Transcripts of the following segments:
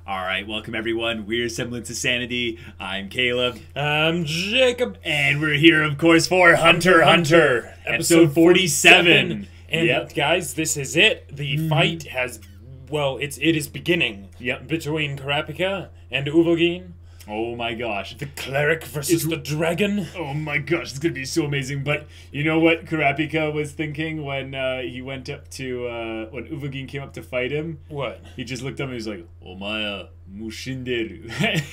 All right, welcome everyone. We're Semblance of Sanity. I'm Caleb. I'm Jacob. And we're here, of course, for Hunter, episode 47. And guys, this is it. The fight has, well, it is beginning. Yep. Between Kurapika and Uvogin. Oh my gosh. The cleric versus the dragon. Oh my gosh, it's going to be so amazing. But you know what Kurapika was thinking when he went up to, when Uvogin came up to fight him? What? He just looked up and he was like, Omaya mushinderu.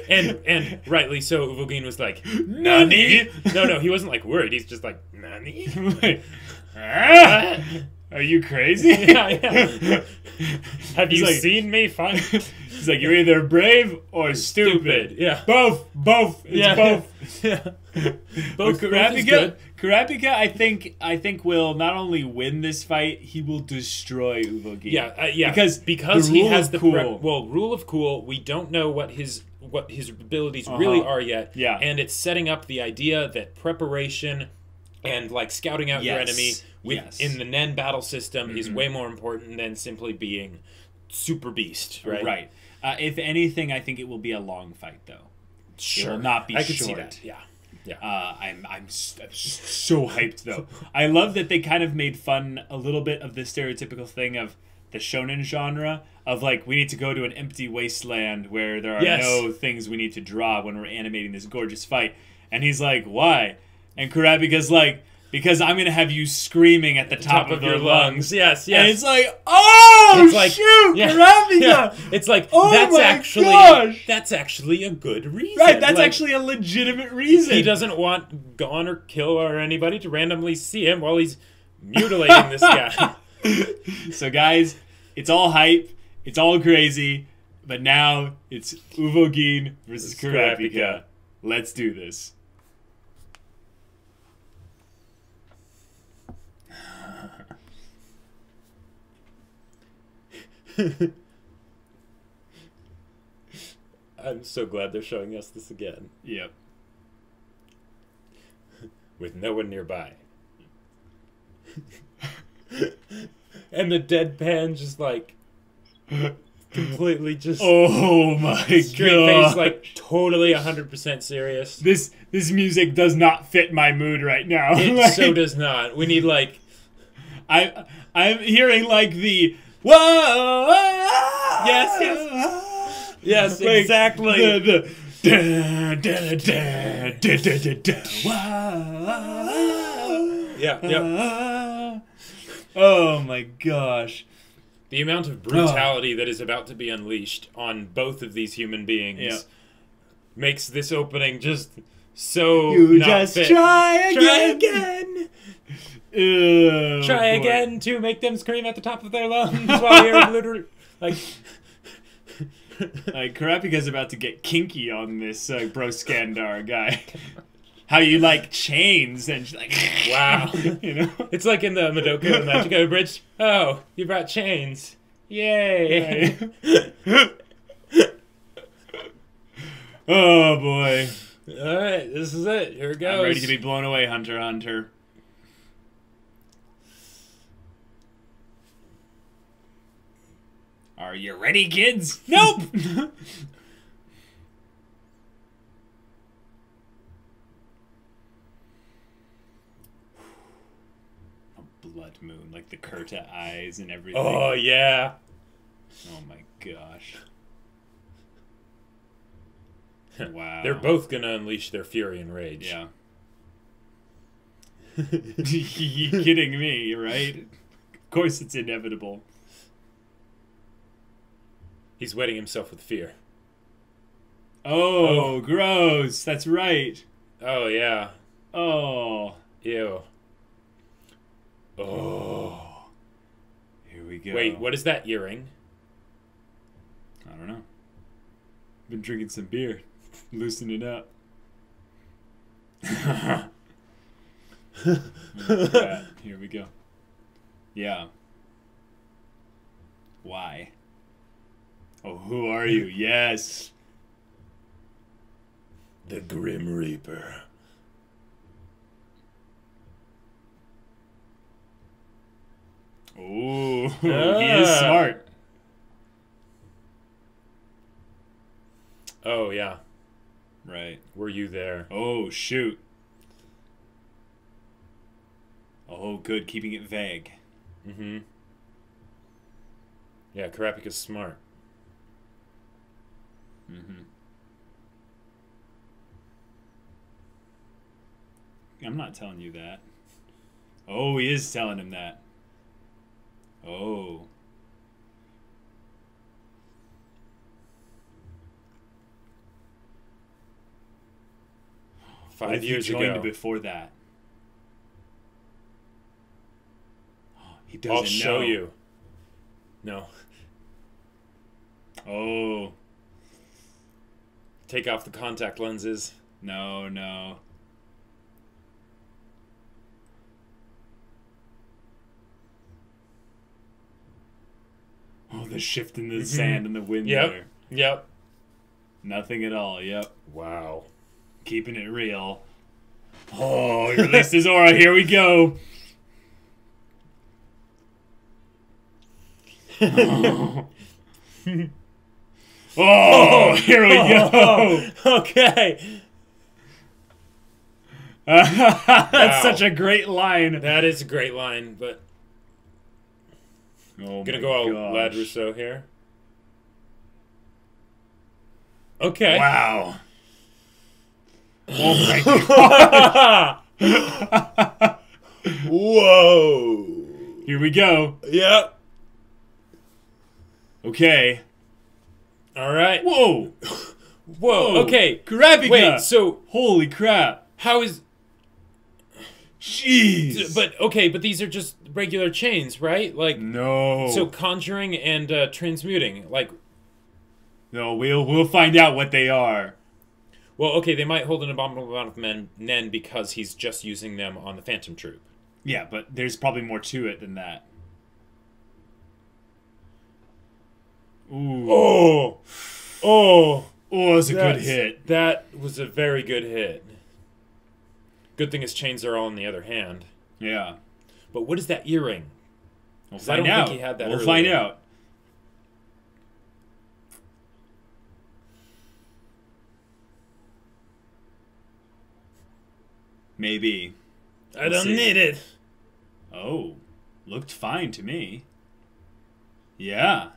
and rightly so, Uvogin was like, Nani? No, he wasn't like worried. He's just like, Nani? Are you crazy? Yeah. Have you seen me fight? He's like, you're either brave or stupid. Yeah. Both. It's both. Yeah. Both is good. Kurapika, I think will not only win this fight, he will destroy Uvogin. Yeah. Because he has the rule of cool. We don't know what his abilities really are yet. Yeah. And it's setting up the idea that preparation and like scouting out your enemy in the Nen battle system is way more important than simply being super beast, right? Right. If anything, I think it will be a long fight, though. Sure. It will not be I short. could see that. Yeah. I'm so hyped, though. I love that they kind of made fun a little bit of the stereotypical thing of the shonen genre of like, we need to go to an empty wasteland where there are no things we need to draw when we're animating this gorgeous fight. And he's like, why? And Kurapika's like, because I'm going to have you screaming at the top of your lungs. Yes. And it's like, shoot, Kurapika! Yeah. It's like, that's actually a good reason. Right, that's actually a legitimate reason. He doesn't want Gon or Kill or anybody to randomly see him while he's mutilating this guy. So guys, it's all hype, it's all crazy, but now it's Uvogin versus Kurapika. Let's do this. I'm so glad they're showing us this again. Yep. With no one nearby. And the deadpan just like completely just oh my straight god, face, like totally 100% serious. This music does not fit my mood right now. It like, so does not. We need like I'm hearing like the whoa. Yes, like, exactly. Yeah. Oh my gosh. The amount of brutality that is about to be unleashed on both of these human beings makes this opening just so try again. Try again to make them scream at the top of their lungs while you're literally like Kurapika's about to get kinky on this Bro Skandar guy. How you like chains and she's like, wow. You know? It's like in the Madoka and Magico Bridge. Oh, you brought chains. Yay. Oh boy. Alright, this is it. Here it goes. I'm ready to be blown away, Hunter. Are you ready, kids? Nope! A blood moon, like the Kurta eyes and everything. Oh, yeah. Oh my gosh. Wow. They're both gonna unleash their fury and rage. Yeah. You kidding me, right? Of course it's inevitable. He's wetting himself with fear. Oh, gross. That's right. Oh, yeah. Oh. Ew. Oh. Here we go. Wait, what is that earring? I don't know. Been drinking some beer. Loosening up. Here we go. Yeah. Why? Oh, who are you? Yes. The Grim Reaper. Ooh, he is smart. Oh, yeah. Right. Were you there? Oh, shoot. Oh, good. Keeping it vague. Mm-hmm. Yeah, Kurapika's smart. Mm-hmm. I'm not telling you that. Oh, he is telling him that. Oh. 5 years joined ago. Before that. He doesn't I'll show know. you. No. Oh. Take off the contact lenses. No, no. Oh, the shift in the sand and the wind there. Yep. Nothing at all, yep. Wow. Keeping it real. Oh, he released his aura. Here we go. Oh, here we go. Okay. That's such a great line. That is a great line, but oh, gonna go all Lad Rousseau here. Okay. Wow. Oh my god. Whoa. Here we go. Yep. Okay. All right. Whoa. Whoa. Okay. Kurapika. Wait, so holy crap. how is... Jeez. But these are just regular chains, right? Like, no. so conjuring and transmuting, like... No, we'll find out what they are. Well, okay, they might hold an abominable amount of Nen because he's just using them on the Phantom Troop. Yeah, but there's probably more to it than that. Ooh. Oh! Oh! Oh, that's a good hit. That was a very good hit. Good thing his chains are all in the other hand. Yeah. But what is that earring? We'll find out. I don't think he had that We'll earlier. find out. Maybe. I don't need it. Oh. Looked fine to me. Yeah.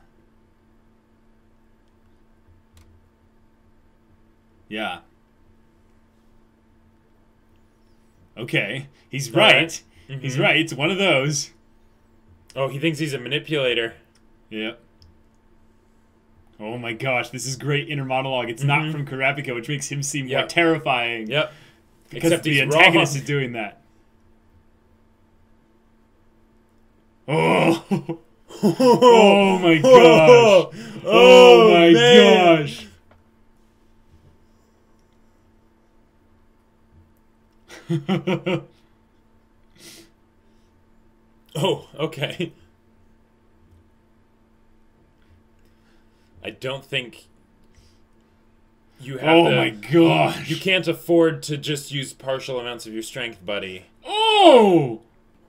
Yeah. Okay. He's right. Mm-hmm. He's right. It's one of those. Oh, he thinks he's a manipulator. Yep. Oh my gosh, this is great inner monologue. It's not from Kurapika, which makes him seem more terrifying. Yep. Because Except the he's antagonist wrong. is doing that. Oh! Oh my gosh! Oh my gosh! Oh, okay. I don't think you have Oh my gosh! You can't afford to just use partial amounts of your strength, buddy. Oh!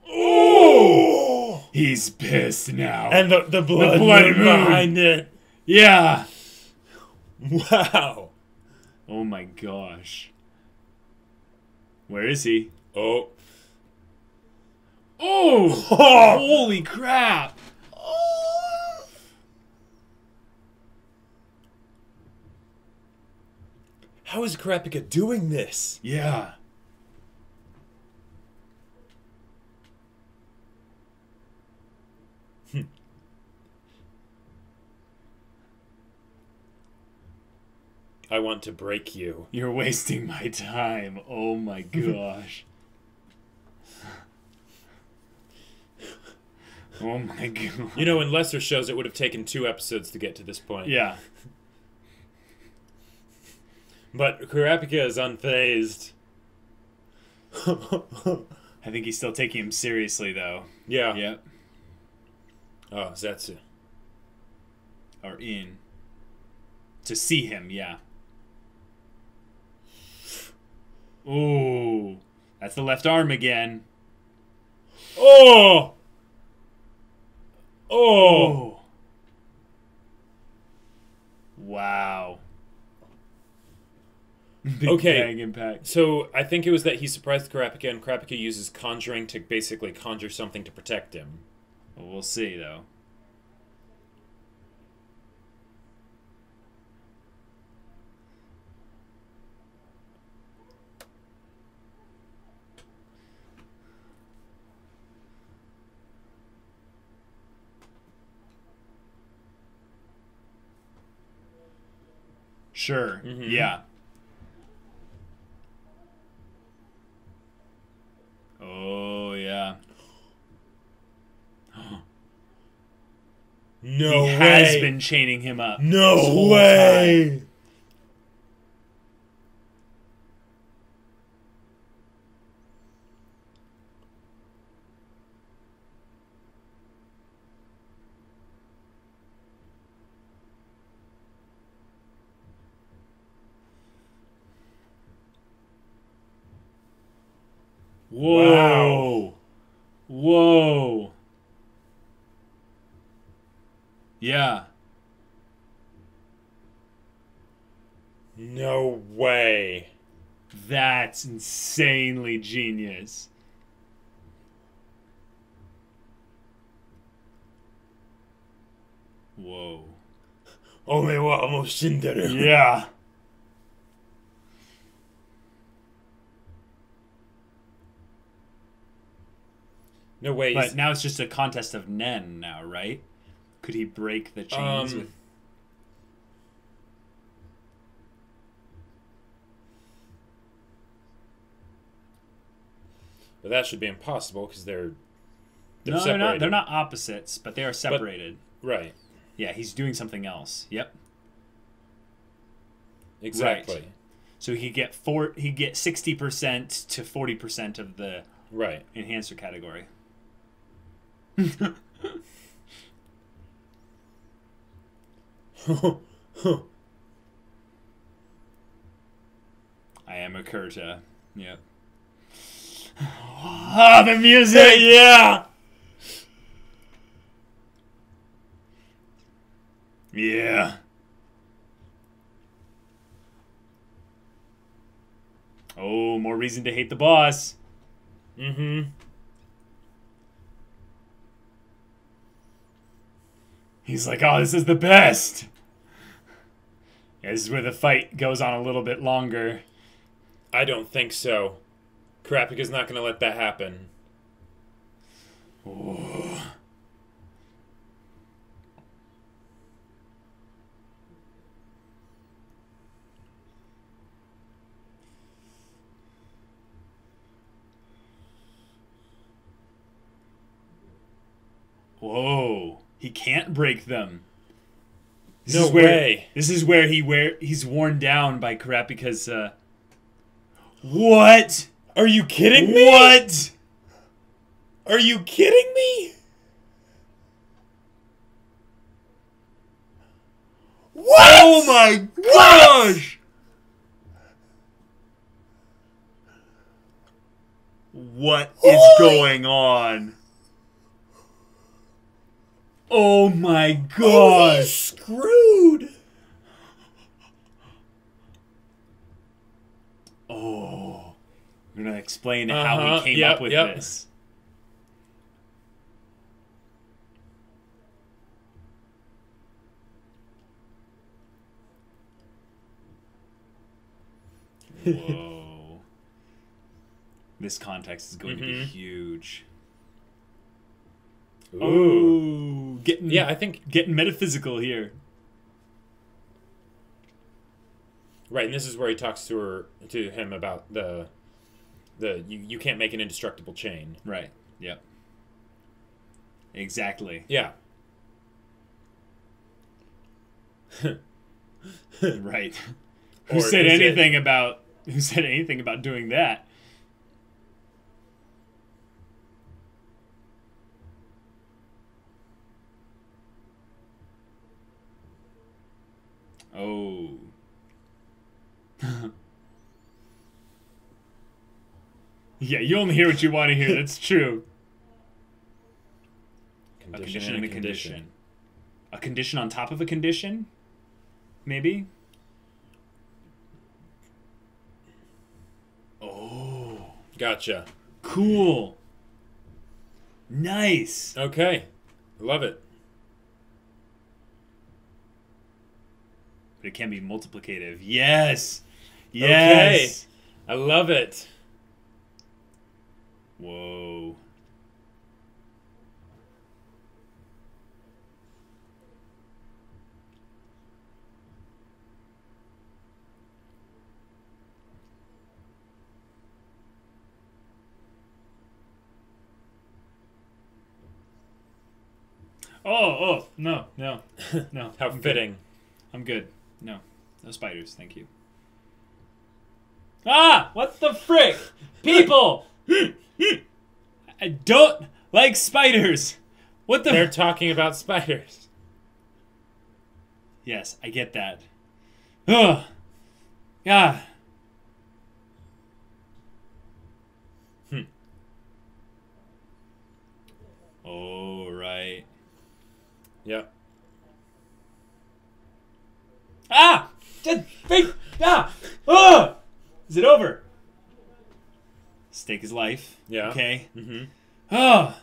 Oh! He's pissed now. And the blood, moon behind it. Yeah! Wow. Oh my gosh. Where is he? Oh. Oh! Holy crap! How is Kurapika doing this? Yeah. I want to break you. You're wasting my time. Oh my gosh. Oh my god. You know, in lesser shows, it would have taken 2 episodes to get to this point. Yeah. But Kurapika is unfazed. I think he's still taking him seriously, though. Yeah. Yep. Oh, Zetsu. Or in. To see him, yeah. Ooh. That's the left arm again. Oh! Oh! Wow. Big Okay. bang impact. So I think it was that he surprised Kurapika, and Kurapika uses conjuring to basically conjure something to protect him. Well, we'll see, though. Sure. Yeah. Oh, yeah. No he has been chaining him up. No way! Time. Whoa. Wow. Whoa. Yeah. No way. That's insanely genius. Whoa. Yeah. No way. But now it's just a contest of Nen now, right? Could he break the chains with... But that should be impossible because they're no, separated. They're not opposites, but they are separated. But, right. Yeah, he's doing something else. Yep. Exactly. Right. So he get 60% to 40% of the enhancer category. I am a Kurta. Yep. Ah, the music! Yeah! Yeah. Oh, more reason to hate the boss. Mm-hmm. He's like, oh, this is the best. Yeah, this is where the fight goes on a little bit longer. I don't think so. Kurapika's not going to let that happen. Oh. Whoa. He can't break them. No way. This is where he's worn down by Kurapika's What? Are you kidding me? What? Are you kidding me? What? Oh my gosh! What is going on? Oh my gosh! Oh, he's screwed! Oh. We're gonna explain how he came up with this. Whoa. This context is going to be huge. Ooh. I think getting metaphysical here. Right, and this is where he talks to him about you can't make an indestructible chain. Right. Yep. Exactly. Yeah. Right. Who said anything about doing that? Oh. Yeah, you only hear what you want to hear. That's true. A condition and a condition. A condition on top of a condition? Maybe? Gotcha. Cool. Nice. Okay. Love it. But it can be multiplicative. Yes. Yes. Okay. I love it. Whoa. Oh, no. No. How fitting. I'm good. No spiders, thank you. Ah! What the frick? People! I don't like spiders. What the... They're talking about spiders. Yes, I get that. Ugh. Yeah. Oh, right. Yep. Ah! Just think. Ah! Ugh! Is it over? Stake his life. Yeah. Okay. Mm-hmm. Oh.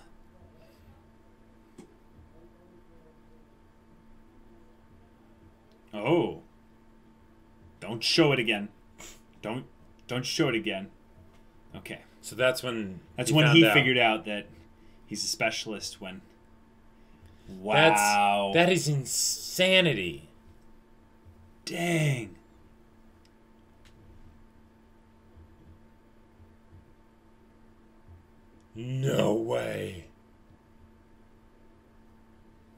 Oh. Don't show it again. Don't show it again. Okay. So that's when he figured out that he's a specialist when... Wow. That is insanity. Dang. No way.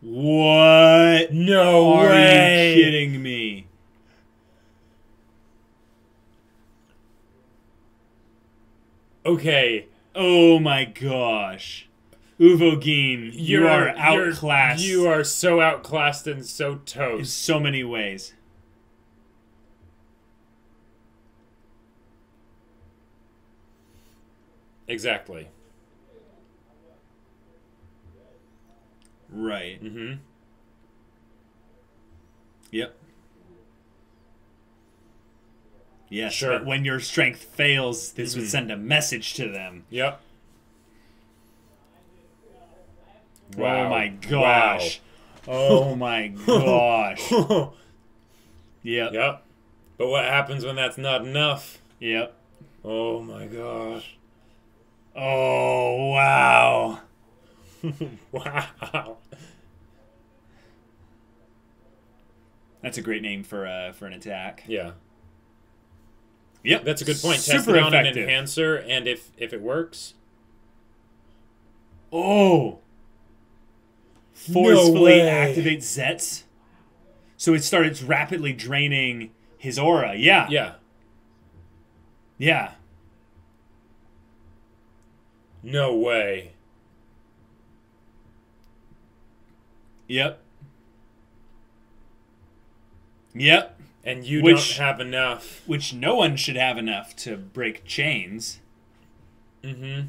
What? No way. Are you kidding me? Okay. Oh my gosh. Uvogin, you are outclassed. You are so outclassed and so toast. In so many ways. Exactly. Right. Mm-hmm. Yep. Yes, sure. But when your strength fails, this would send a message to them. Yep. Wow. Oh my gosh. Wow. Oh my gosh. Yep. Yep. But what happens when that's not enough? Yep. Oh my gosh. Oh, wow. Wow. That's a great name for an attack. Yeah. Yep. That's a good point. Super Test it on effective. an enhancer, and if it works... Oh. Forcefully activate Zets. So it starts rapidly draining his aura. Yeah. Yeah. Yeah. No way. Yep. Yep. And you don't have enough. Which no one should have enough to break chains. Mm-hmm.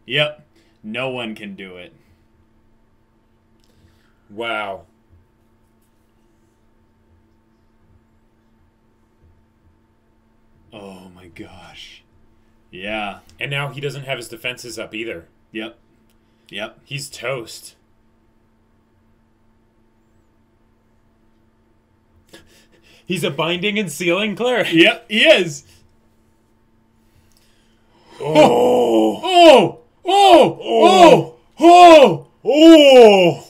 Yep. No one can do it. Wow. Oh my gosh. Yeah. And now he doesn't have his defenses up either. Yep. Yep. He's toast. He's a binding and sealing cleric. Yep, he is. Oh. Oh. Oh. Oh. Oh. Oh.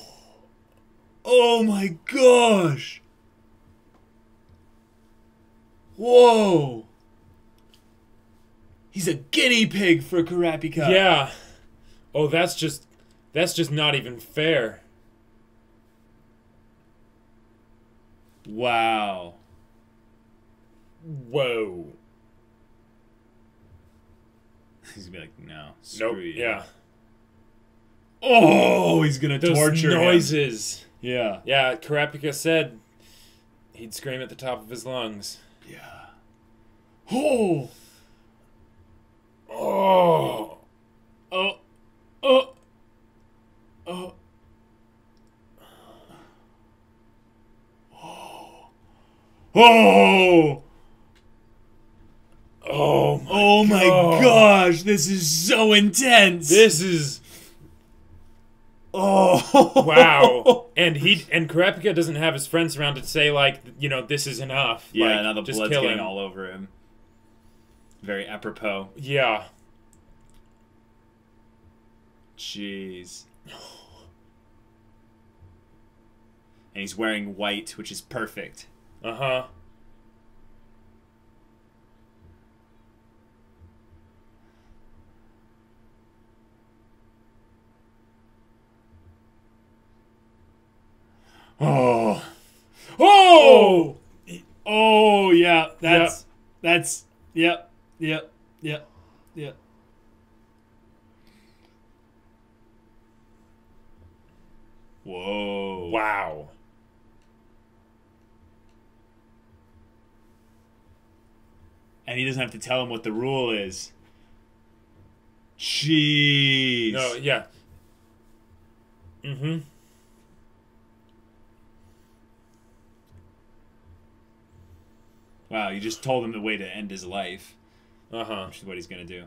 Oh my gosh. Whoa. He's a guinea pig for Kurapika. Yeah. Oh, that's just not even fair. Wow. Whoa. He's gonna be like, no, screw you. Yeah. Oh, he's gonna Those torture noises. him. Yeah. Yeah, Kurapika said he'd scream at the top of his lungs. Yeah. Oh. Oh. Oh. Oh. Oh. Oh. Oh my Oh my gosh, this is so intense. This is... Oh. Wow. And Kurapika doesn't have his friends around to say, like, you know, this is enough. Yeah, like, now the blood's getting all over him. Very apropos. Yeah. Jeez. And he's wearing white, which is perfect. Uh-huh. Oh. Oh! Oh, yeah. That's, yep. Whoa. Wow. And he doesn't have to tell him what the rule is. Jeez. No, yeah. Mm-hmm. Wow, you just told him the way to end his life. Uh-huh. Which is what he's going to do.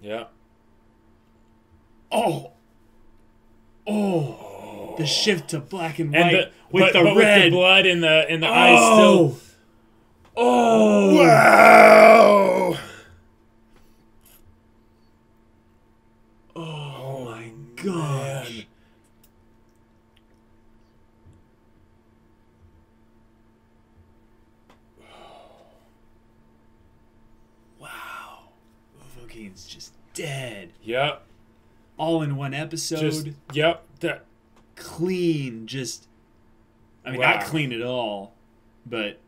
Yeah. Oh! The shift to black and white with the red. With the blood in the eyes still. Oh! Wow! Oh my gosh. Man. Wow. Uvogin's just dead. Yep. All in one episode. Just, yep. That clean, just... I mean, not clean at all, but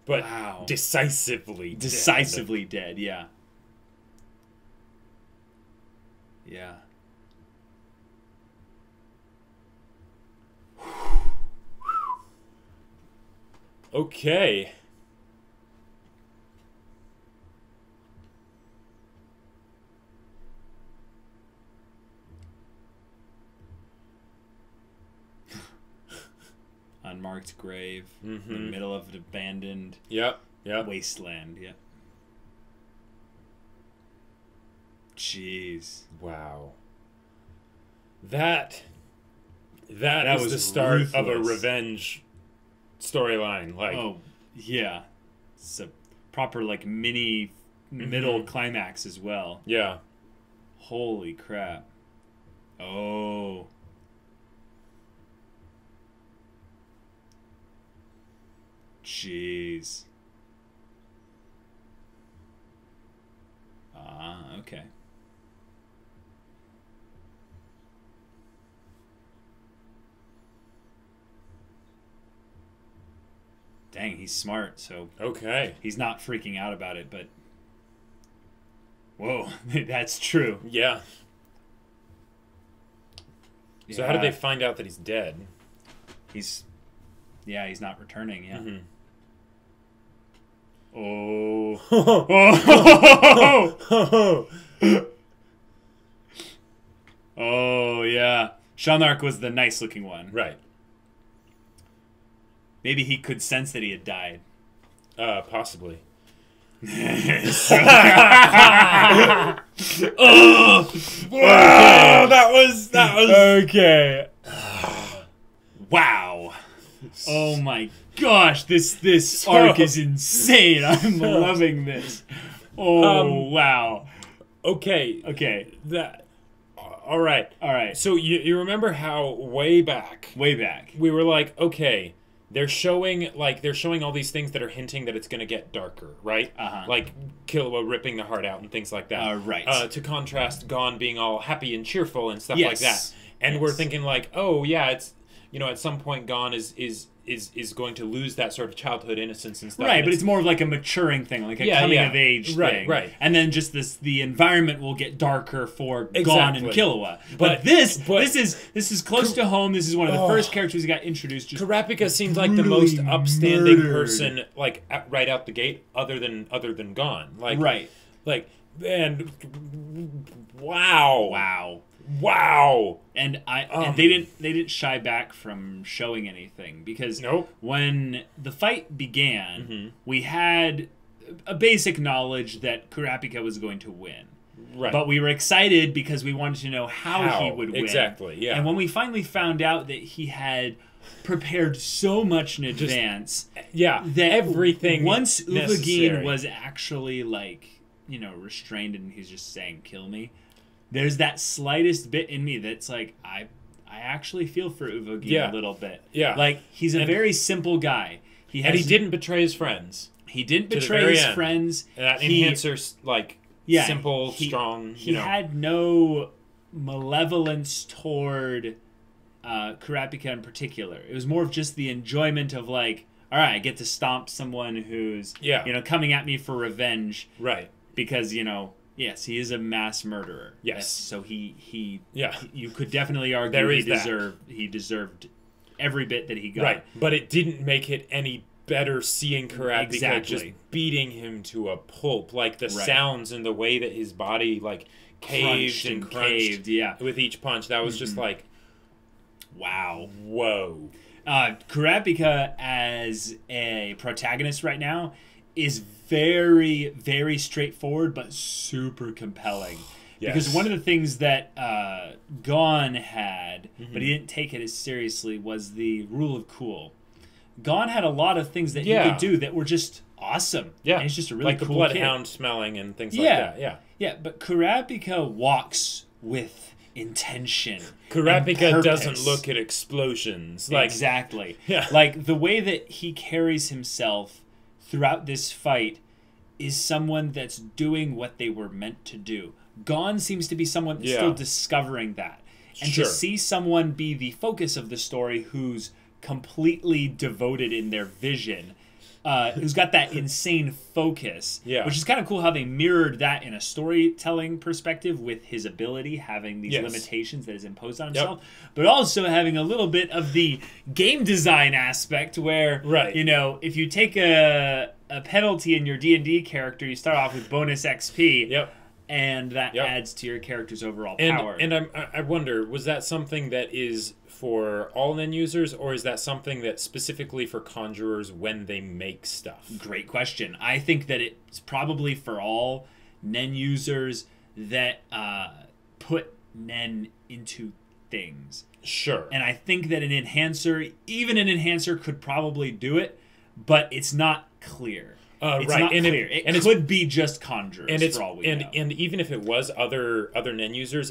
wow. Decisively dead, yeah. Yeah. Okay. Unmarked grave in the middle of an abandoned wasteland. Yeah. Jeez. Wow. That was the start ruthless. Of a revenge storyline. Like, oh yeah, it's a proper like mini middle climax as well. Yeah. Holy crap. Oh. Jeez. Okay. Dang, he's smart, so... Okay. He's not freaking out about it, but... Whoa, that's true. Yeah. So how did they find out that he's dead? He's not returning, yeah. Mm-hmm. Oh. Oh, yeah. Shalnark was the nice-looking one. Right. Maybe he could sense that he had died. Possibly. Oh, wow, that was okay. Wow. Oh my gosh, this arc is insane. I'm loving this. Oh wow. Okay. All right. So you remember how way back we were like, okay, they're showing all these things that are hinting that it's going to get darker, right? Like Killua ripping the heart out and things like that. Right. To contrast Gon being all happy and cheerful and stuff like that. And we're thinking like, oh yeah, it's at some point Gon is going to lose that sort of childhood innocence and stuff. Right, but it's more of like a maturing thing, like a coming of age thing. Right. And then just the environment will get darker for Gon and Killua. But this is close to home. This is one of the first characters who got introduced. Just Kurapika seems like the most upstanding person, like right out the gate, other than Gon. Like, right. Like, and wow. Wow. And and they didn't shy back from showing anything, because when the fight began, we had a basic knowledge that Kurapika was going to win. Right. But we were excited because we wanted to know how he would win. Exactly, yeah. And when we finally found out that he had prepared so much in advance, that everything once necessary. Uvogin was actually restrained and he's just saying kill me, there's that slightest bit in me that's like, I actually feel for Uvogin a little bit. Yeah. Like, he's a very simple guy. He didn't betray his friends. He didn't betray his friends. That enhancer's simple, strong. He had no malevolence toward Kurapika in particular. It was more of just the enjoyment of all right, I get to stomp someone who's coming at me for revenge. Right. Because yes, he is a mass murderer. Yes. So you could definitely argue he deserved every bit that he got. Right. But it didn't make it any better seeing Kurapika just beating him to a pulp. Like the sounds and the way that his body caved and crunched with each punch. That was just wow. Whoa. Kurapika as a protagonist right now is very, very straightforward but super compelling. Yes. Because one of the things that Gon had, but he didn't take it as seriously, was the rule of cool. Gon had a lot of things that he could do that were just awesome. Yeah. And he's just a really cool kid. Like the bloodhound smelling and things like that. Yeah. Yeah, but Kurapika walks with intention. Kurapika doesn't look at explosions. Exactly. Yeah. Like, the way that he carries himself throughout this fight is someone that's doing what they were meant to do. Gon seems to be someone that's still discovering that. And to see someone be the focus of the story who's completely devoted in their vision, who's got that insane focus, which is kind of cool how they mirrored that in a storytelling perspective with his ability having these limitations that is imposed on himself, but also having a little bit of the game design aspect where, if you take a penalty in your D&D character, you start off with bonus XP, and that adds to your character's overall power. And I wonder, was that something that is for all Nen users, or is that something that's specifically for conjurers when they make stuff? Great question. I think that it's probably for all Nen users that put Nen into things. Sure. And I think that even an enhancer could probably do it, but it's not clear. It's not clear. It could be just conjurers for all we know. And even if it was other Nen users,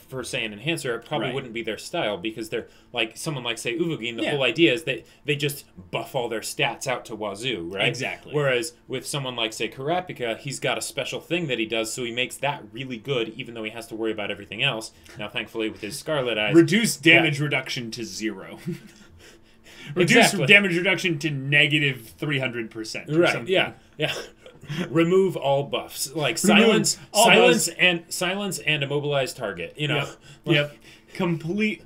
for say an enhancer, it probably wouldn't be their style, because they're someone say Uvogin, the whole idea is that they just buff all their stats out to wazoo, right? Exactly. Whereas with someone say Kurapika, he's got a special thing that he does, so he makes that really good, even though he has to worry about everything else. Now, thankfully, with his Scarlet Eyes, reduce damage reduction to 0. Reduce damage reduction to negative 300%. Right. Yeah. Remove all buffs, silence and immobilize target. Yep. Complete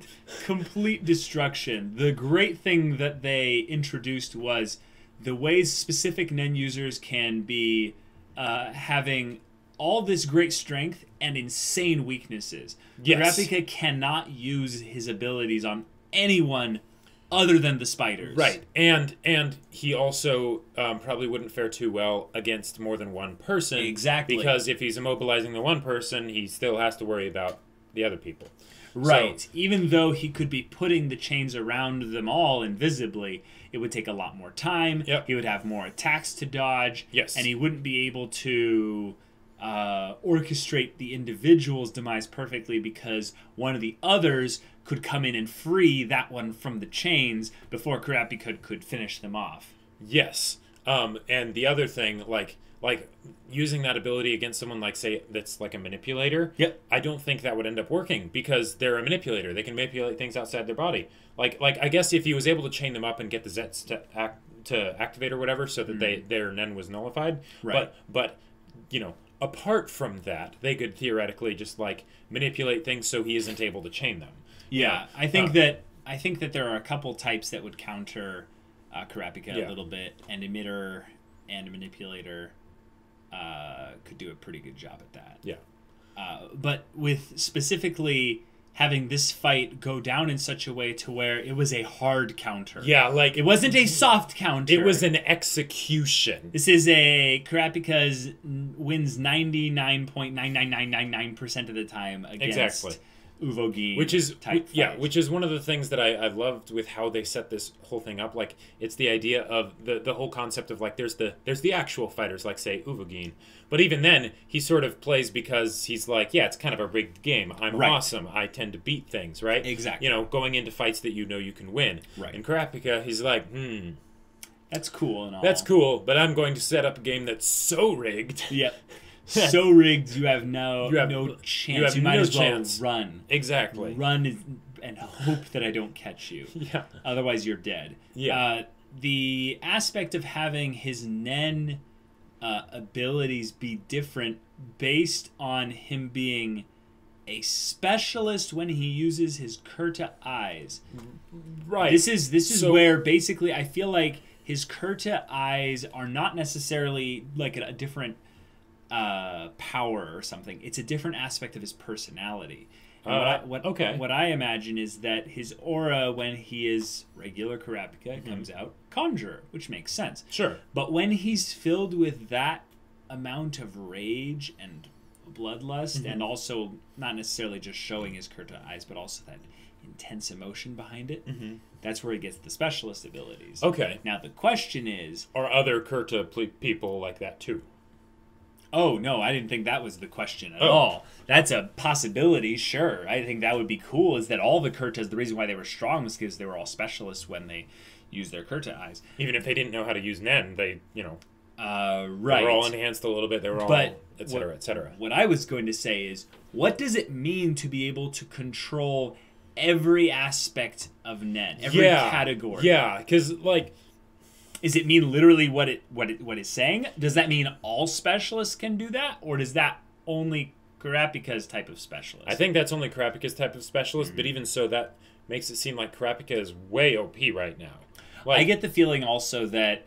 destruction. The great thing that they introduced was the ways specific Nen users can be having all this great strength and insane weaknesses. Yes. Kurapika cannot use his abilities on anyone other than the spiders. Right. And he also probably wouldn't fare too well against more than one person. Exactly. Because if he's immobilizing the one person, he still has to worry about the other people. Right. So, even though he could be putting the chains around them all invisibly, it would take a lot more time. Yep. He would have more attacks to dodge. Yes. And he wouldn't be able to orchestrate the individual's demise perfectly, because one of the others could come in and free that one from the chains before Kurapika could finish them off. Yes. And the other thing, like using that ability against someone say that's like a manipulator. Yep. I don't think that would end up working, because they're a manipulator. They can manipulate things outside their body. Like I guess if he was able to chain them up and get the Zets to activate or whatever, so that their Nen was nullified. Right. But apart from that, they could theoretically just manipulate things so he isn't able to chain them. Yeah, I think that there are a couple types that would counter Kurapika a little bit, and Emitter and Manipulator could do a pretty good job at that. Yeah. But with specifically having this fight go down in such a way to where it was a hard counter. Yeah, like it wasn't a soft counter. It was an execution. This is a Kurapika's wins 99.99999% of the time against Uvogin, which is type fight. which is one of the things that I loved with how they set this whole thing up. Like, it's the idea of the whole concept of, like, there's the actual fighters, like, say, Uvogin, but even then he sort of plays because he's like, yeah, it's kind of a rigged game. I'm awesome. I tend to beat things, right? Exactly. You know, going into fights that you know you can win. Right. In Kurapika, he's like, that's cool and all. That's cool, but I'm going to set up a game that's so rigged. Yep. So rigged, you have no chance. You might as well run. Exactly. Run and hope that I don't catch you. Yeah. Otherwise, you're dead. Yeah. The aspect of having his Nen abilities be different based on him being a specialist when he uses his Kurta eyes. Right. This is where basically I feel like his Kurta eyes are not necessarily like a different power or something. It's a different aspect of his personality. And what I imagine is that his aura, when he is regular Kurapika, comes out Conjurer, which makes sense. Sure. But when he's filled with that amount of rage and bloodlust, and also not necessarily just showing his Kurta eyes, but also that intense emotion behind it, that's where he gets the specialist abilities. Okay. Now the question is, are other Kurta people like that too? Oh, no, I didn't think that was the question at all. That's a possibility, sure. I think that would be cool, is that all the Kurtas, the reason why they were strong was because they were all specialists when they used their Kurta eyes. Even if they didn't know how to use Nen, they, right. They were all enhanced a little bit, they were all, et cetera, et cetera. What I was going to say is, what does it mean to be able to control every aspect of Nen, every category? Yeah, because, like... Does it mean literally what it's saying? Does that mean all specialists can do that? Or does that only Kurapika's type of specialist? I think that's only Kurapika's type of specialist, but even so, that makes it seem like Kurapika is way OP right now. Like, I get the feeling also that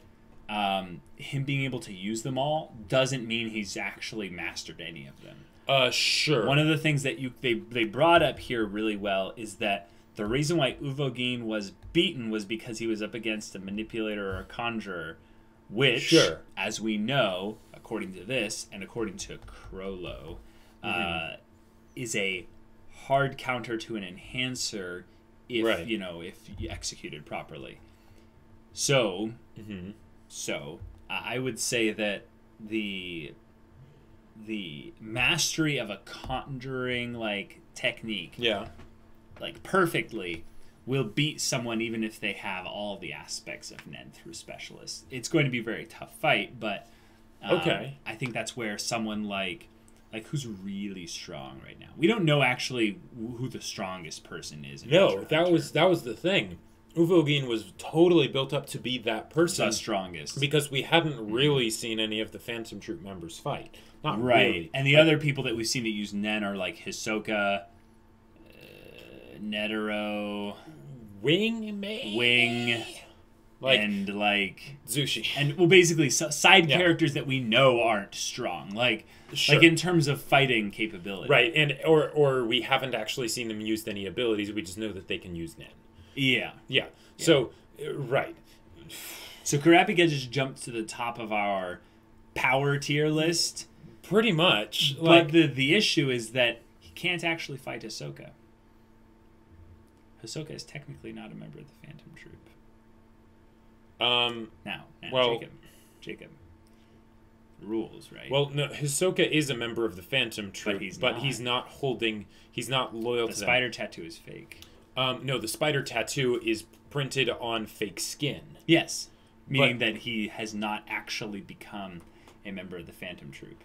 him being able to use them all doesn't mean he's actually mastered any of them. Sure. One of the things that they brought up here really well is that the reason why Uvogin was beaten was because he was up against a manipulator or a conjurer, which, as we know, according to this and according to Crollo, is a hard counter to an enhancer if if you executed properly. So, I would say that the mastery of a conjuring technique, perfectly, will beat someone even if they have all the aspects of Nen through specialists. It's going to be a very tough fight, but I think that's where someone like who's really strong right now. We don't know actually who the strongest person is. No, that was the thing. Uvogin was totally built up to be that person. The strongest. Because we hadn't really seen any of the Phantom Troop members fight. Not right. Really. And the other people that we've seen that use Nen are like Hisoka, Netero, Wing, and Zushi, and basically side characters that we know aren't strong, like in terms of fighting capability, right? And or we haven't actually seen them use any abilities. We just know that they can use Nen. Yeah. So right. So Kurapika just jumped to the top of our power tier list, pretty much. But the issue is that he can't actually fight Hisoka. Hisoka is technically not a member of the Phantom Troop. Now Jacob. Rules, right? Well, no, Hisoka is a member of the Phantom Troop, but he's not loyal to them. The spider tattoo is fake. No, the spider tattoo is printed on fake skin. Yes, meaning that he has not actually become a member of the Phantom Troop.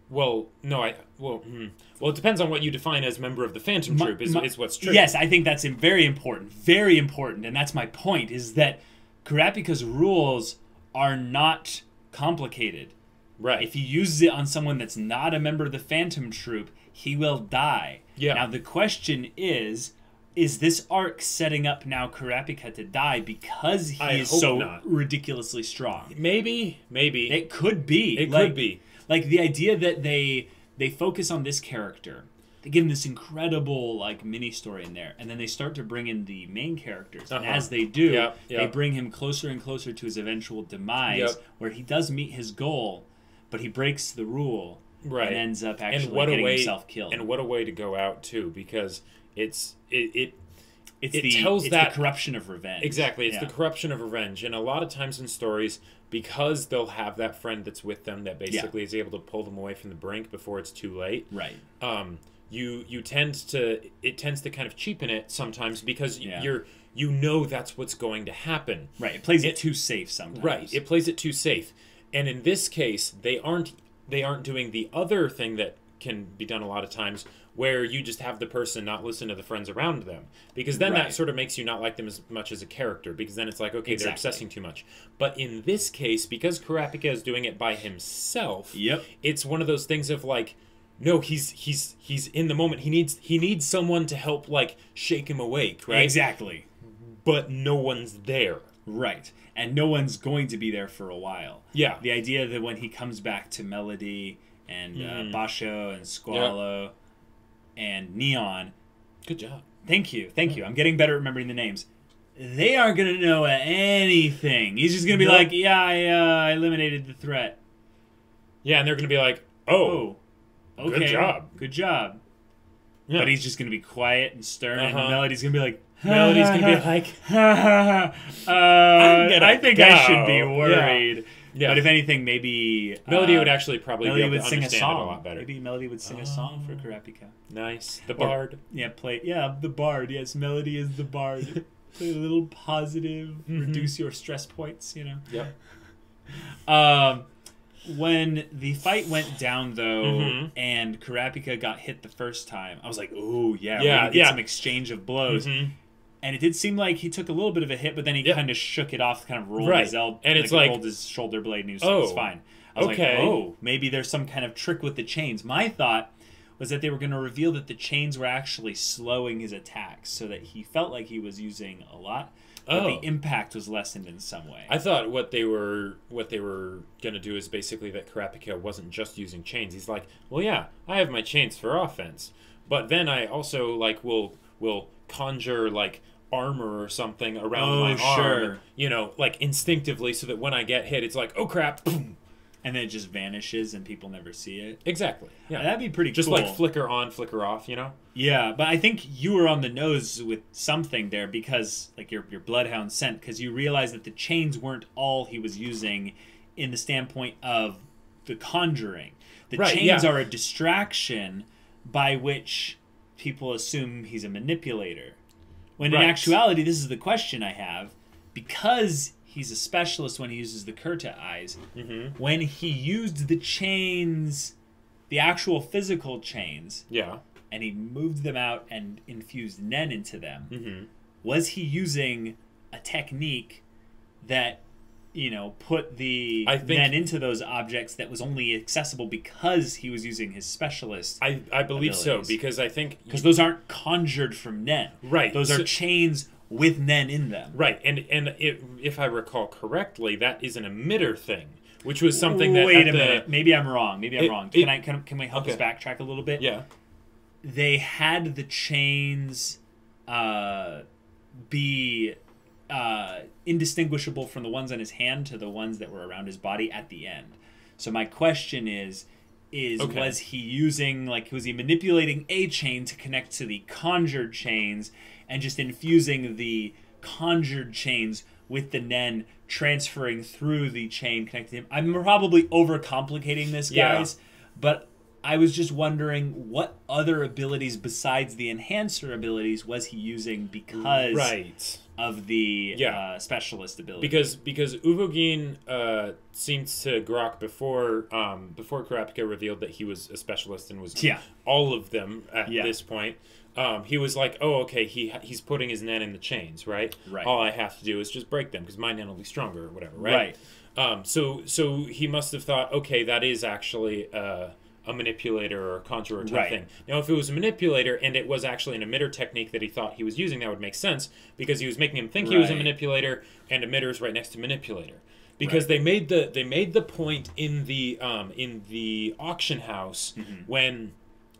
Well, it depends on what you define as member of the Phantom Troop. Is what's true. Yes, I think that's very important, and that's my point. Is that Kurapika's rules are not complicated. Right. If he uses it on someone that's not a member of the Phantom Troop, he will die. Yeah. Now the question is this arc setting up now Kurapika to die because he is so ridiculously strong? Maybe. It could be. Could be. Like the idea that they focus on this character. they give him this incredible like mini story in there, and then they start to bring in the main characters. And as they do, they bring him closer and closer to his eventual demise, where he does meet his goal, but he breaks the rule and ends up actually getting himself killed. And what a way to go out too, because it tells the corruption of revenge. Exactly, it's the corruption of revenge, and a lot of times in stories, because they'll have that friend that's with them that basically is able to pull them away from the brink before it's too late. Right. It tends to kind of cheapen it sometimes because you know that's what's going to happen. Right. It plays it too safe sometimes. Right. It plays it too safe, and in this case, they aren't doing the other thing that can be done a lot of times, where you just have the person not listen to the friends around them, because then that sort of makes you not like them as much as a character, because then it's like, okay, they're obsessing too much. But in this case, because Kurapika is doing it by himself, it's one of those things of like, no, he's in the moment. He needs someone to help like shake him awake, right? Exactly. But no one's there. Right. And no one's going to be there for a while. Yeah. The idea that when he comes back to Melody and Basho and Squalo and Neon. Good job. Thank you. I'm getting better at remembering the names. They aren't going to know anything. He's just going to be like, I eliminated the threat. Yeah, and they're going to be like, oh, okay. Good job. Yeah. But he's just going to be quiet and stern, and Melody's going to be like, I think I should be worried. Yeah. But if anything, maybe Melody would actually probably be able to understand it a lot better. Maybe Melody would sing a song for Kurapika. Nice. The bard. The bard. Yes, Melody is the bard. Play a little positive, reduce your stress points, you know. Yep. When the fight went down, though, and Kurapika got hit the first time, I was like, "Oh yeah, we're gonna get some exchange of blows." And it did seem like he took a little bit of a hit, but then he kind of shook it off, kind of rolled his elbow, and it's like rolled his shoulder blade, and he was fine. I was like, maybe there's some kind of trick with the chains. My thought was that they were going to reveal that the chains were actually slowing his attacks, so that he felt like he was using a lot, but the impact was lessened in some way. I thought what they were going to do is basically that Kurapika wasn't just using chains. He's like, well, yeah, I have my chains for offense, but then I also like will conjure like armor or something around my arm, you know, like instinctively, so that when I get hit, it's like, oh crap, boom, and then it just vanishes and people never see it. Exactly. Yeah, that'd be pretty just cool. Like flicker on, flicker off, you know. Yeah, but I think you were on the nose with something there, because like your bloodhound scent, because you realized that the chains weren't all he was using in the standpoint of the conjuring. The chains are a distraction by which people assume he's a manipulator. When in actuality, this is the question I have, because he's a specialist when he uses the Kurta eyes. When he used the chains, the actual physical chains, and he moved them out and infused Nen into them, was he using a technique that, you know, put the Nen into those objects that was only accessible because he was using his specialist I believe abilities? So, because I think... Because those aren't conjured from Nen. Right. Those are chains with Nen in them. Right, and if I recall correctly, that is an emitter thing, which was something that... Wait a minute. Maybe I'm wrong. Can we help us backtrack a little bit? Yeah. They had the chains be... indistinguishable from the ones on his hand to the ones that were around his body at the end. So my question is was he using, like, was he manipulating a chain to connect to the conjured chains and just infusing the conjured chains with the Nen transferring through the chain connected to him? I'm probably overcomplicating this, guys, but I was just wondering what other abilities besides the enhancer abilities was he using because of the specialist ability. Because Uvogin seems to grok before Kurapika revealed that he was a specialist and was all of them at this point. He was like, oh, okay, he's putting his Nen in the chains, right? All I have to do is just break them because my Nen will be stronger or whatever, right? So he must have thought, okay, that is actually a manipulator or a conjurer type thing. Now, if it was a manipulator and it was actually an emitter technique that he thought he was using, that would make sense, because he was making him think he was a manipulator, and emitters right next to manipulator. Because they made the point in the auction house when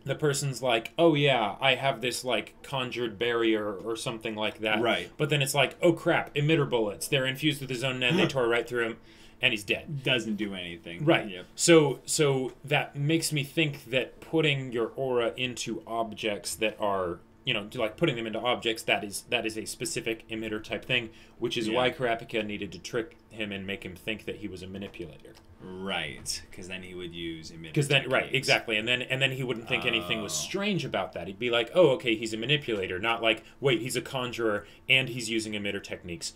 the person's like, oh yeah, I have this like conjured barrier or something like that. Right. But then it's like, oh crap, emitter bullets. They're infused with his own nen. They tore right through him, and he's dead. Doesn't do anything. Right. Yep. So that makes me think that putting your aura into objects that are, like putting them into objects, that is a specific emitter type thing, which is why Kurapika needed to trick him and make him think that he was a manipulator. Right, because then he would use emitter. Because then, right, exactly, and then he wouldn't think anything was strange about that. He'd be like, oh, okay, he's a manipulator, not like, wait, he's a conjurer and he's using emitter techniques.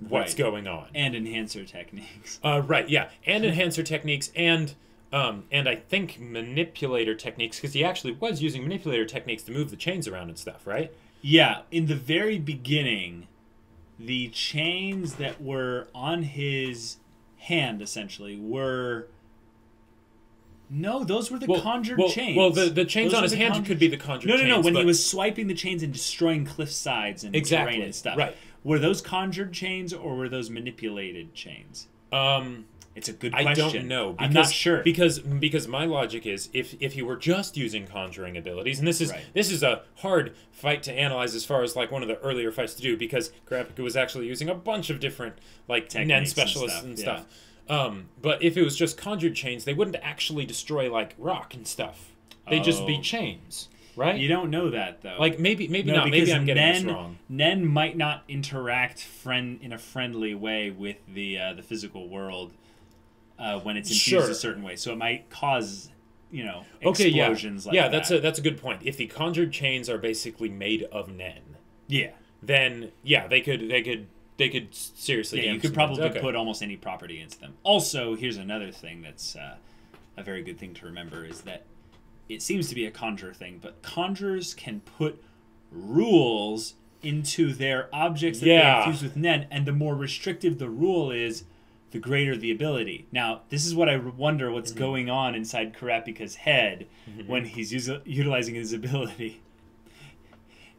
What's going on? And enhancer techniques. Right, yeah, and enhancer techniques, and I think manipulator techniques, because he actually was using manipulator techniques to move the chains around and stuff, right? Yeah, in the very beginning, the chains that were on his hand, essentially, were... No, those were the conjured chains. Well, the chains on his hand could be the conjured chains. No, when he was swiping the chains and destroying cliff sides and terrain and stuff. Right. Were those conjured chains or were those manipulated chains? It's a good question. I don't know. I'm not sure. Because my logic is, if he were just using conjuring abilities, and this is a hard fight to analyze as far as like one of the earlier fights to do, because Kurapika was actually using a bunch of different like nen specialists and stuff. But if it was just conjured chains, they wouldn't actually destroy like rock and stuff. They'd just be chains. Right? You don't know that, though. Like, maybe not. Maybe I'm getting this wrong. Nen might not interact in a friendly way with the physical world when it's infused a certain way. So it might cause, explosions like that. Yeah, that's a good point. If the conjured chains are basically made of nen, then, they could seriously you could probably put almost any property into them. Also, here's another thing that's a very good thing to remember is that it seems to be a conjurer thing, but conjurers can put rules into their objects that they infuse with nen, and the more restrictive the rule is, the greater the ability. Now, this is what I wonder what's going on inside Kurapika's head when he's utilizing his ability.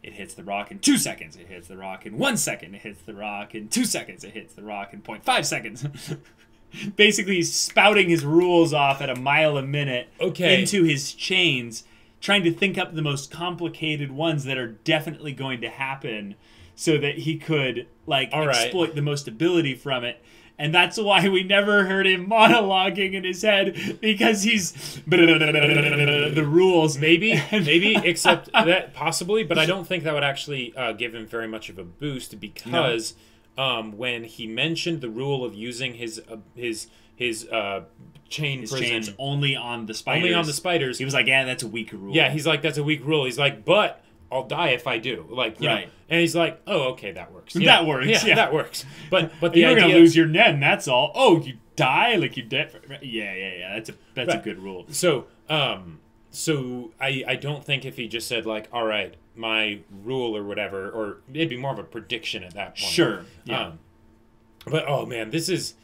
It hits the rock in 2 seconds. It hits the rock in 1 second. It hits the rock in 2 seconds. It hits the rock in 0.5 seconds. Basically, he's spouting his rules off at a mile a minute into his chains, trying to think up the most complicated ones that are definitely going to happen so that he could exploit the most ability from it. And that's why we never heard him monologuing in his head, because he's the rules. Maybe, except that possibly, but I don't think that would actually give him very much of a boost, because when he mentioned the rule of using his chains only on the spiders, he was like, that's a weak rule. Yeah, he's like, that's a weak rule. He's like, but I'll die if I do. Like, you know, and he's like, oh, okay, that works. That works. Yeah, that works. But you're gonna lose your nen. That's all. Oh, you die like you dead. Yeah. That's a good rule. So I don't think if he just said like, all right, my rule or whatever, or it'd be more of a prediction at that point. Sure. Yeah. But oh man, this is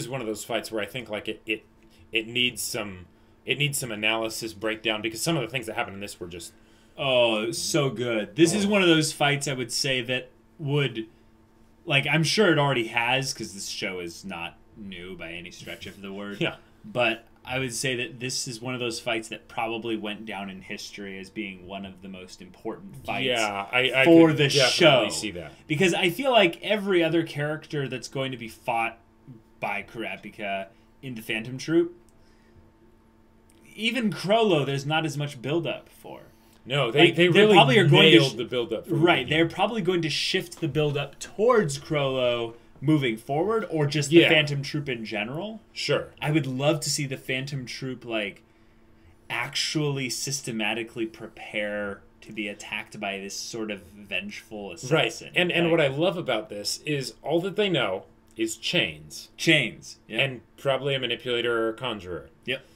one of those fights where I think like it needs some analysis breakdown, because some of the things that happened in this were just so good. This is one of those fights I would say that would, like, I'm sure it already has, because this show is not new by any stretch of the word. Yeah. But I would say that this is one of those fights that probably went down in history as being one of the most important fights I for could the show. See that. Because I feel like every other character that's going to be fought by Kurapika in the Phantom Troop, even Crollo, there's not as much build-up for. No, they really probably are going nailed the build-up. Right, they're probably going to shift the build-up towards Crollo moving forward, or just the Phantom Troop in general. Sure. I would love to see the Phantom Troop, like, actually systematically prepare to be attacked by this sort of vengeful assassin. Right, and what I love about this is all that they know is chains. Chains. Yep. And probably a manipulator or a conjurer. Yep.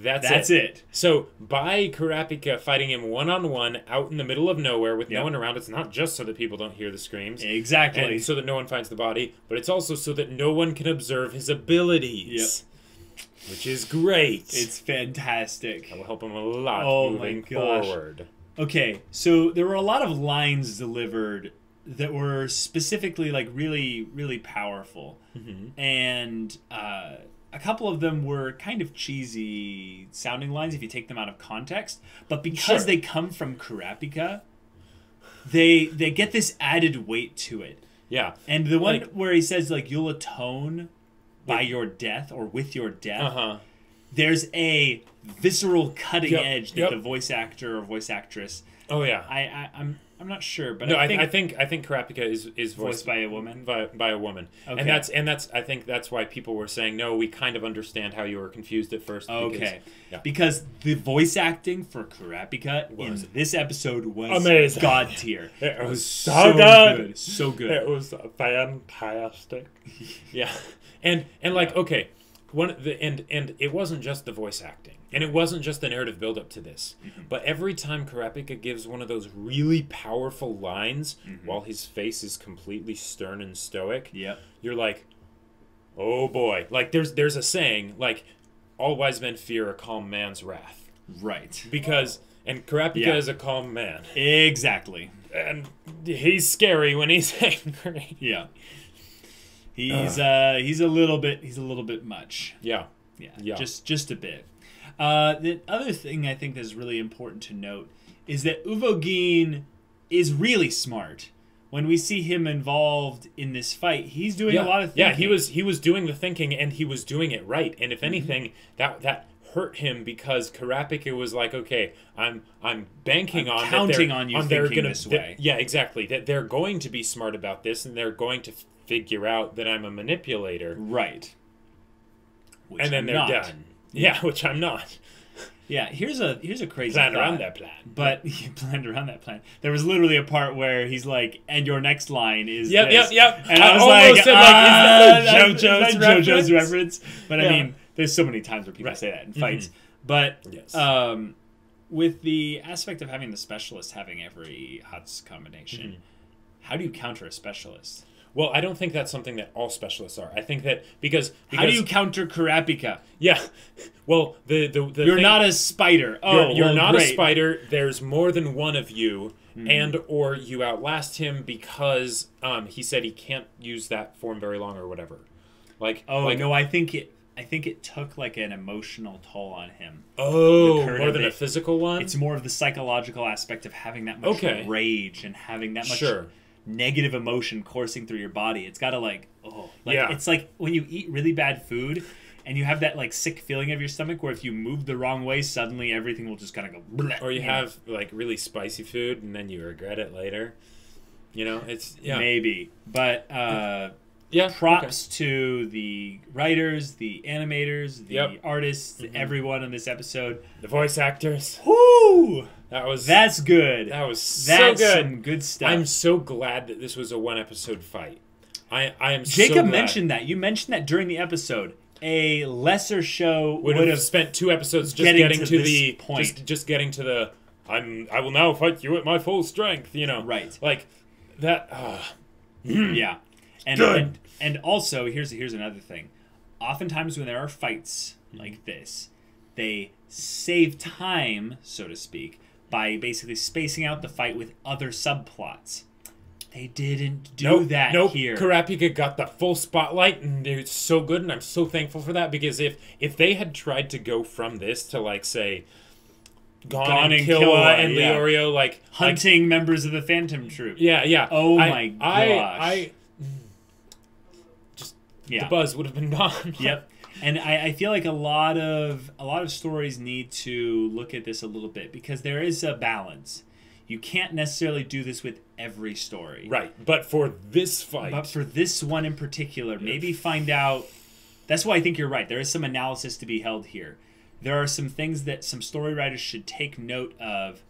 That's it. So by Kurapika fighting him one-on-one out in the middle of nowhere with no one around, it's not just so that people don't hear the screams. Exactly. And so that no one finds the body, but it's also so that no one can observe his abilities. Yep. Which is great. It's fantastic. That will help him a lot moving forward. Okay, so there were a lot of lines delivered that were specifically, like, really, really powerful. Mm-hmm. And a couple of them were kind of cheesy sounding lines if you take them out of context, but because they come from Kurapika, they get this added weight to it. Yeah. And the one where he says, like, you'll atone by your death or with your death, there's a visceral cutting edge that the voice actor or voice actress... Oh, yeah. I'm not sure, but no, I think Kurapika is voiced by a woman. By a woman, okay. and that's I think that's why people were saying, no, we kind of understand how you were confused at first. Because the voice acting for Kurapika in this episode was amazing, god tier. It was so good, so good. It was fantastic. Yeah, and like and it wasn't just the voice acting. And it wasn't just the narrative build-up to this. But every time Kurapika gives one of those really powerful lines while his face is completely stern and stoic, you're like, oh boy. Like, there's a saying, like, all wise men fear a calm man's wrath. Right. And Kurapika is a calm man. Exactly. And he's scary when he's angry. Yeah. He's a little bit much. Yeah. Just a bit. The other thing I think that's really important to note is that Uvogin is really smart. When we see him involved in this fight, he's doing a lot of thinking. Yeah, he was doing the thinking, and he was doing it right. And if anything, that hurt him because Kurapika was like, okay, I'm banking on counting on you thinking this way. Yeah, exactly. That they're going to be smart about this, and they're going to figure out that I'm a manipulator. Right. And then they're done. Yeah, which I'm not. Yeah, here's a crazy planned around that plan. But he planned around that plan. There was literally a part where he's like, "And your next line is yep." And I was like, said, is that a JoJo's reference? But I mean, there's so many times where people say that in fights. But with the aspect of having the specialist having every HUTS combination, how do you counter a specialist? Well, I don't think that's something that all specialists are. I think that because how do you counter Kurapika? Yeah, well, the you're not a spider. Oh, you're not a spider. There's more than one of you, and or you outlast him because he said he can't use that form very long or whatever. No, I think it took like an emotional toll on him. Oh, more than a physical one. It's more of the psychological aspect of having that much rage and having that much. Negative emotion coursing through your body. It's got to it's like when you eat really bad food and you have that like sick feeling of your stomach where if you move the wrong way, suddenly everything will just kind of go bleh, or you have like really spicy food and then you regret it later. You know, it's maybe. But props to the writers, the animators, the artists, everyone in this episode. The voice actors. Woo! That's good. That's so good. Some good stuff. I'm so glad that this was a one-episode fight. I am Jacob so glad. mentioned that. You mentioned that during the episode. A lesser show would have spent 2 episodes just getting to the point. Just getting to the I will now fight you at my full strength, you know. Right. Like that yeah. And also here's another thing. Oftentimes when there are fights like this, they save time, so to speak, by basically spacing out the fight with other subplots. They didn't do that here. Kurapika got the full spotlight, and it's so good, and I'm so thankful for that, because if they had tried to go from this to, like, say, Gon and Killua and Leorio, like... hunting members of the Phantom Troop. Yeah. Oh my gosh. The buzz would have been gone. Yep. And I feel like a lot of stories need to look at this a little bit because there is a balance. You can't necessarily do this with every story. Right. But for this fight. But for this one in particular, maybe find out... That's why I think you're right. There is some analysis to be held here. There are some things that some story writers should take note of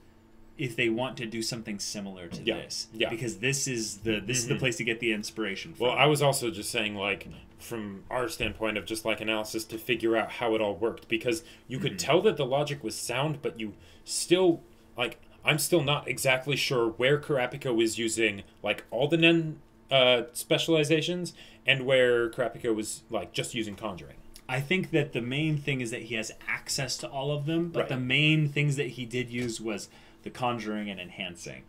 if they want to do something similar to this. Yeah. Because this is the place to get the inspiration from. Well, I was also just saying, like, from our standpoint of just, like, analysis to figure out how it all worked. Because you could tell that the logic was sound, but you still, like, I'm still not exactly sure where Kurapika was using, like, all the Nen specializations and where Kurapika was, like, just using Conjuring. I think that the main thing is that he has access to all of them, but the main things that he did use was the Conjuring and Enhancing.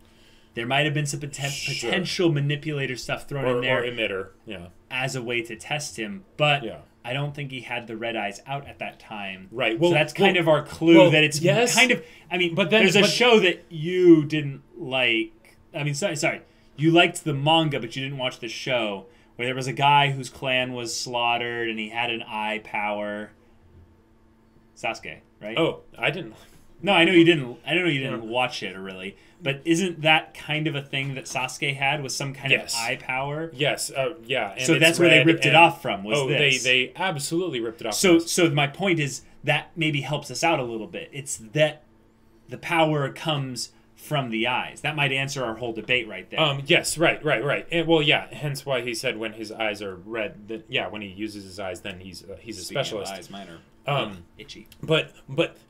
There might have been some potential manipulator stuff thrown in there. Or emitter, yeah. as a way to test him, but I don't think he had the red eyes out at that time. Right. Well, so that's kind of our clue that it's kind of. I mean, but then there's a show that you didn't like. I mean, sorry, you liked the manga, but you didn't watch the show, where there was a guy whose clan was slaughtered and he had an eye power. Sasuke, right? Oh, I didn't. No, I know you didn't. I don't know you didn't watch it really, but isn't that kind of a thing that Sasuke had, was some kind of eye power? Yes. Yeah. And so that's where they ripped it off from. They absolutely ripped it off. So my point is that maybe helps us out a little bit. It's that the power comes from the eyes. That might answer our whole debate right there. Yes. Right. And well, yeah. Hence why he said when his eyes are red, that when he uses his eyes, then he's a specialist. Eyes, mine are itchy. But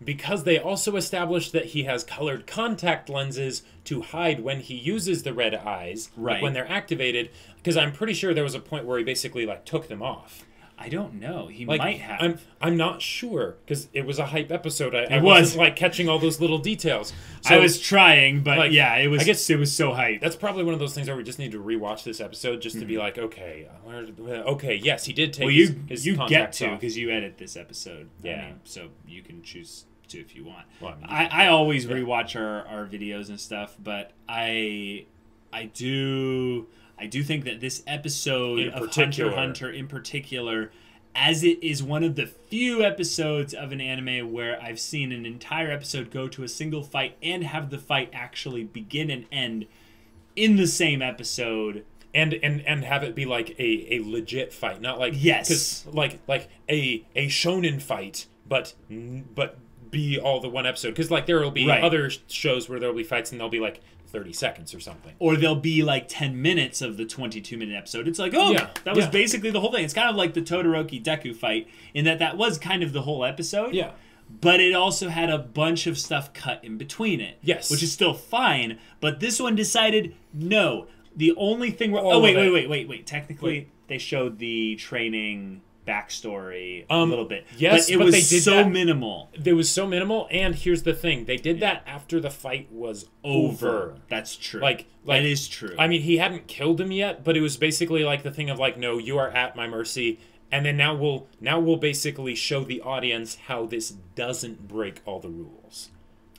because they also established that he has colored contact lenses to hide when he uses the red eyes, like when they're activated, because I'm pretty sure there was a point where he basically like took them off. I don't know. He might have. I'm not sure, because it was a hype episode. I wasn't like catching all those little details. So, I was trying, but it was. I guess it was so hype. That's probably one of those things where we just need to rewatch this episode just to be like, okay, yes, he did take. Well, you get to, because you edit this episode. Yeah. I mean, so you can choose to if you want. Well, I always rewatch our videos and stuff, but I do think that this episode of HunterxHunter in particular, as it is one of the few episodes of an anime where I've seen an entire episode go to a single fight and have the fight actually begin and end in the same episode. And have it be like a legit fight, not like like a shonen fight, but be all the one episode, because like there will be other shows where there will be fights and they'll be like 30 seconds or something. Or there'll be like 10 minutes of the 22-minute episode. It's like, that was basically the whole thing. It's kind of like the Todoroki Deku fight, in that was kind of the whole episode. Yeah. But it also had a bunch of stuff cut in between it. Yes. Which is still fine. But this one decided, no. The only thing... Wait. Technically, they showed the training backstory a little bit. Yes, but it was so minimal. It was so minimal, and here's the thing. They did that after the fight was over. That's true. Like that is true. I mean, he hadn't killed him yet, but it was basically like the thing of like, no, you are at my mercy, and then now we'll basically show the audience how this doesn't break all the rules.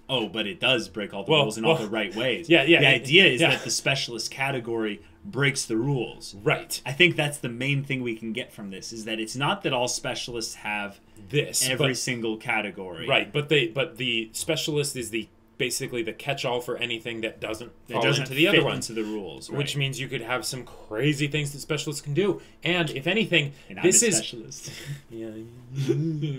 Oh, but it does break all the rules in all the right ways. Yeah. The idea is that the specialist category breaks the rules. Right. I think that's the main thing we can get from this, is that it's not that all specialists have every single category. Right, but the specialist is basically the catch-all for anything that doesn't fall into the other ones, into the rules, which means you could have some crazy things that specialists can do. And if anything, this is specialist.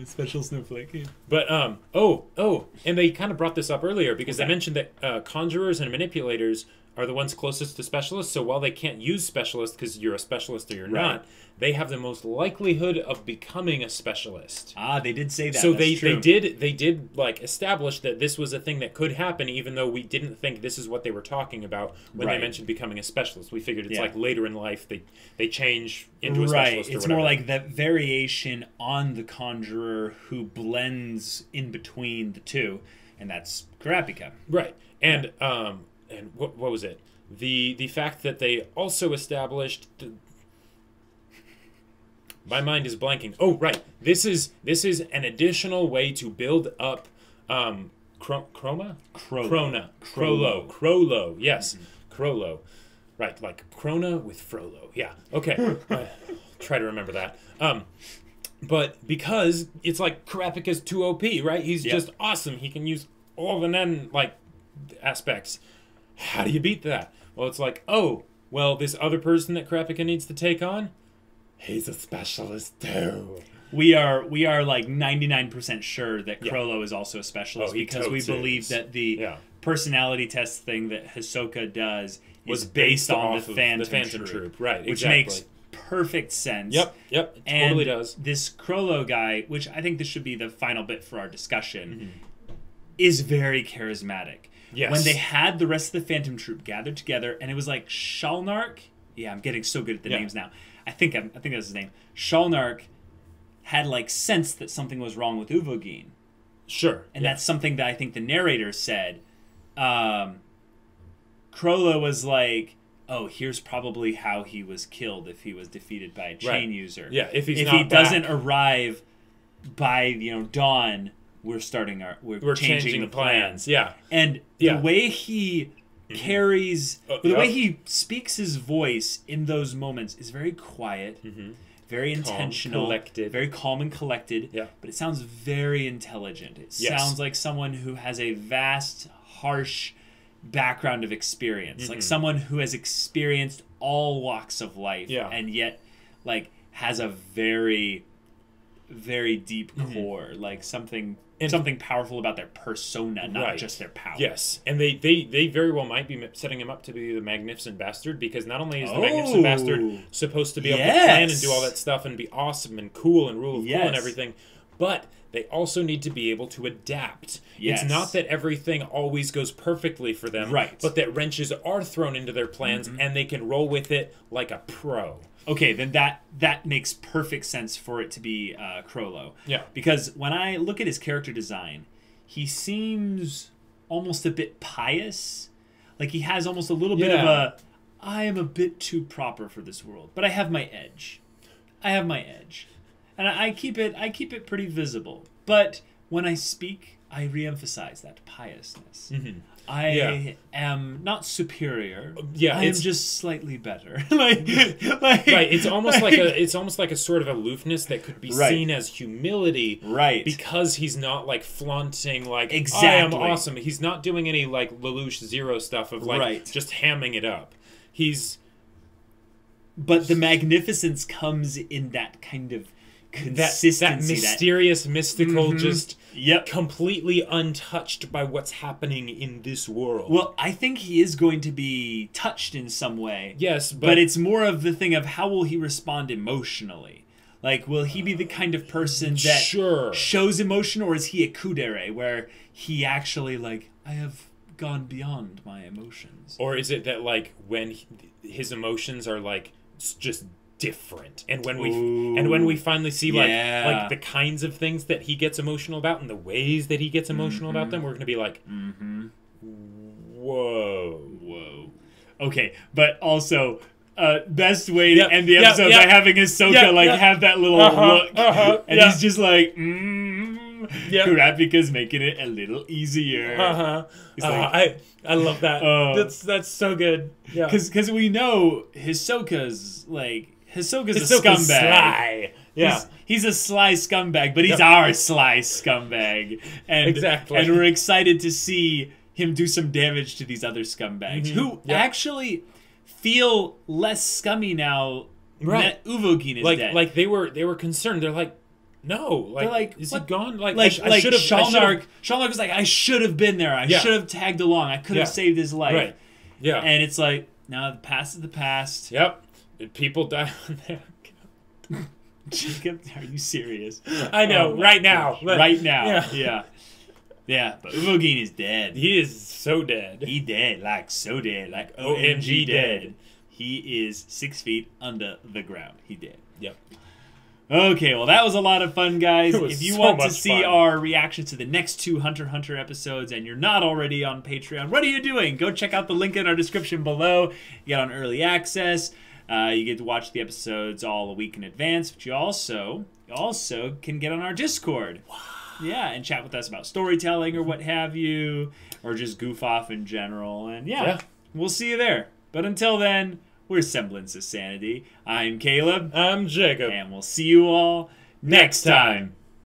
Special snowflake. But and they kind of brought this up earlier because they mentioned that conjurers and manipulators are the ones closest to specialists. So while they can't use specialists because you're a specialist or you're not, they have the most likelihood of becoming a specialist. They did say that. So they did like establish that this was a thing that could happen, even though we didn't think this is what they were talking about when they mentioned becoming a specialist. We figured it's like later in life they change into a specialist. Or it's whatever. more like that variation on the conjurer who blends in between the two, and that's Kurapika. Right. And what was it? The fact that they also established. My mind is blanking. Oh, right. This is an additional way to build up Krona. Yes, Crollo. Right, like Krona with Frollo. Yeah. Okay. Try to remember that. But because it's like Kurapika's too OP, right? He's just awesome. He can use all the nen aspects. How do you beat that? Well, it's like, this other person that Kurapika needs to take on, he's a specialist too. We are like 99% sure that Crollo is also a specialist because we believe that the personality test thing that Hisoka does is based on the Phantom Troop. Right, which makes perfect sense. Yep, it totally does. This Crollo guy, which I think this should be the final bit for our discussion, is very charismatic. Yes. When they had the rest of the Phantom Troop gathered together, and it was like Shalnark. Yeah, I'm getting so good at the names now. I think that's his name. Shalnark had like sensed that something was wrong with Uvogin. Sure. And that's something that I think the narrator said. Crollo was like, oh, here's probably how he was killed if he was defeated by a chain user. Yeah, if he doesn't arrive by dawn, we're changing the plans. Yeah, and the way he carries, the way he speaks his voice in those moments is very quiet, very intentional, very calm and collected. Yeah, but it sounds very intelligent. It sounds like someone who has a vast, harsh background of experience, like someone who has experienced all walks of life, and yet like has a very, very deep core, like something powerful about their persona, not just their power. Yes, and they very well might be setting him up to be the Magnificent Bastard, because not only is the Magnificent Bastard supposed to be able to plan and do all that stuff and be awesome and cool and rule of cool and everything, but they also need to be able to adapt. It's not that everything always goes perfectly for them, but that wrenches are thrown into their plans and they can roll with it like a pro. Okay, then that makes perfect sense for it to be Crollo. Yeah. Because when I look at his character design, he seems almost a bit pious. Like he has almost a little bit of a, I am a bit too proper for this world, but I have my edge. And I keep it pretty visible. But when I speak, I reemphasize that piousness. I am not superior. I am just slightly better. right. It's almost like a sort of aloofness that could be seen as humility. Right. Because he's not like flaunting like exactly. I am awesome. He's not doing any like Lelouch Zero stuff of like just hamming it up. But the magnificence comes in that kind of consistency, that mysterious, mystical, just completely untouched by what's happening in this world. Well, I think he is going to be touched in some way. Yes, but it's more of the thing of how will he respond emotionally? Like, will he be the kind of person that shows emotion, or is he a kudere, where he actually, like, I have gone beyond my emotions? Or is it that, like, when his emotions are, like, just different, and when we finally see like the kinds of things that he gets emotional about and the ways that he gets emotional about them, we're gonna be like, whoa. Okay, but also best way to end the episode by having Ahsoka have that little look, and he's just like, Kurapika's making it a little easier. I love that. That's so good. Yeah, because we know Hisoka's a scumbag. Sly. Yeah, he's a sly scumbag, but he's our sly scumbag, and and we're excited to see him do some damage to these other scumbags who actually feel less scummy now that Uvogin is dead. Like they were concerned. They're like, no, is he gone? I should have. Shalnark was like, I should have been there. I should have tagged along. I could have saved his life. Right. Yeah. And it's like, now the past is the past. Yep. People die on there. Jacob, are you serious? I know, right now. Right now. Yeah, but Uvogin is dead. He is so dead. He dead, like so dead, like OMG dead. He is 6 feet under the ground. He dead. Yep. Okay, well that was a lot of fun, guys. If you want to see our reaction to the next 2 Hunter x Hunter episodes and you're not already on Patreon, what are you doing? Go check out the link in our description below. You get on early access. You get to watch the episodes all a week in advance, but you also can get on our Discord. Wow. Yeah, and chat with us about storytelling or what have you, or just goof off in general. And we'll see you there. But until then, we're Semblance of Sanity. I'm Caleb. I'm Jacob. And we'll see you all next time.